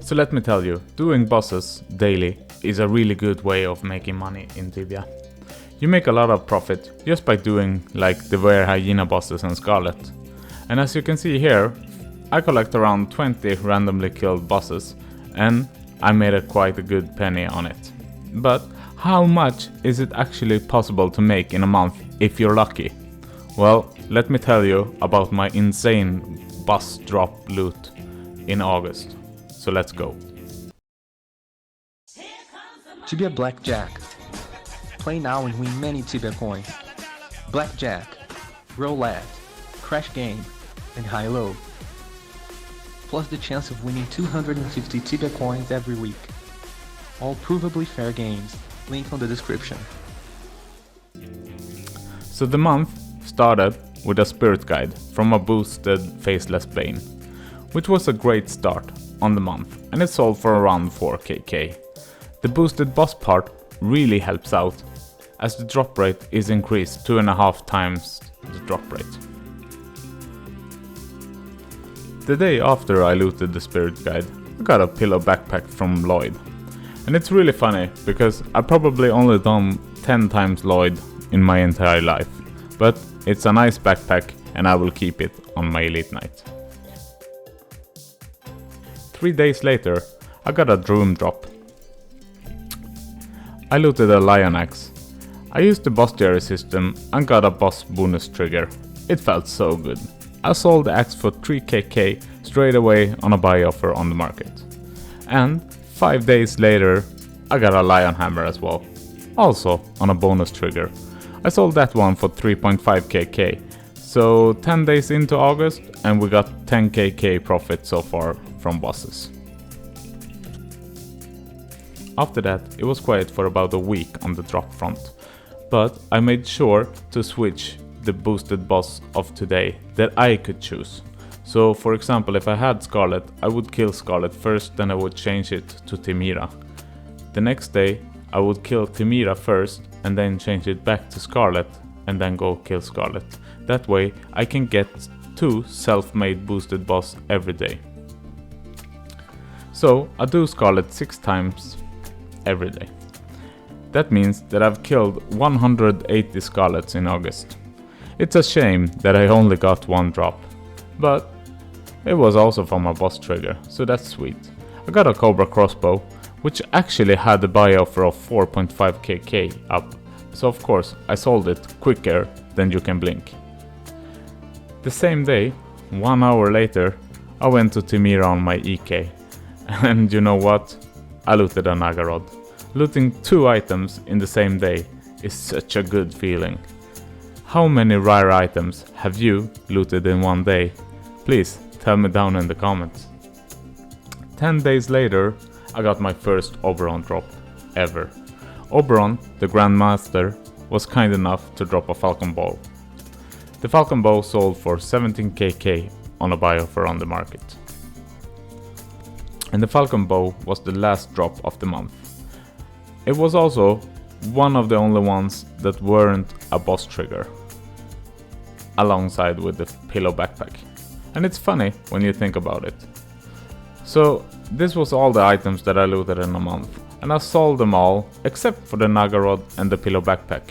So let me tell you, doing bosses daily is a really good way of making money in Tibia. You make a lot of profit just by doing like the Were Hyena bosses and Scarlet. And as you can see here, I collect around 20 randomly killed bosses and I made quite a good penny on it. But how much is it actually possible to make in a month if you're lucky? Well, let me tell you about my insane boss drop loot in August. So let's go. Tibiablackjack. Play now and win many Tibia coins. Blackjack, roulette, crash game, and high-low. Plus the chance of winning 250 Tibia coins every week. All provably fair games. Link on the description. So the month started with a spirit guide from a boosted Faceless Bane, which was a great start on the month, and it sold for around 4kk. The boosted boss part really helps out, as the drop rate is increased 2.5 times the drop rate. The day after I looted the spirit guide, I got a pillow backpack from Lloyd. And it's really funny, because I probably only done 10 times Lloyd in my entire life. But it's a nice backpack and I will keep it on my elite night. 3 days later, I got a Droom drop. I looted a Lion Axe. I used the boss diary system and got a boss bonus trigger. It felt so good. I sold the axe for 3kk straight away on a buy offer on the market. And 5 days later, I got a Lion Hammer as well, also on a bonus trigger. I sold that one for 3.5kk, so 10 days into August and we got 10kk profit so far from bosses. After that, it was quiet for about a week on the drop front, but I made sure to switch the boosted boss of today that I could choose. So for example, if I had Scarlet, I would kill Scarlet first, then I would change it to Timira. The next day I would kill Timira first and then change it back to Scarlet and then go kill Scarlet. That way I can get 2 self-made boosted boss every day. So I do Scarlet 6 times every day. That means that I've killed 180 Scarlets in August. It's a shame that I only got 1 drop, but it was also from a boss trigger, so that's sweet. I got a Cobra crossbow, which actually had a buy offer of 4.5kk up, so of course I sold it quicker than you can blink. The same day, 1 hour later, I went to Timira on my EK, and you know what? I looted a Nagarod. Looting 2 items in the same day is such a good feeling. How many rare items have you looted in one day? Please tell me down in the comments. 10 days later, I got my first Oberon drop ever. Oberon, the Grandmaster, was kind enough to drop a Falcon Bow. The Falcon Bow sold for 17kk on a buy offer on the market. And the Falcon Bow was the last drop of the month. It was also one of the only ones that weren't a boss trigger, alongside with the pillow backpack. And it's funny when you think about it. So this was all the items that I looted in a month, and I sold them all except for the Nagarod and the pillow backpack.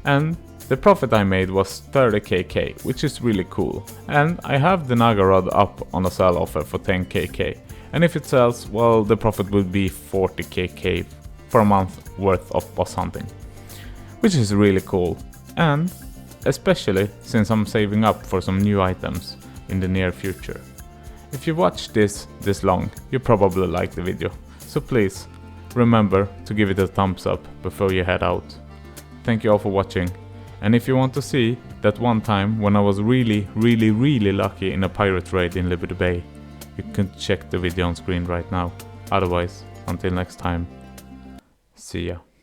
And the profit I made was 30kk, which is really cool. And I have the Nagarod up on a sell offer for 10kk. And if it sells, well, the profit will be 40kk for a month worth of boss hunting, which is really cool, and especially since I'm saving up for some new items in the near future. If you watched this long, you probably liked the video, so please remember to give it a thumbs up before you head out. Thank you all for watching, and if you want to see that one time when I was really lucky in a pirate raid in Liberty Bay, you can check the video on screen right now. Otherwise, until next time, see ya.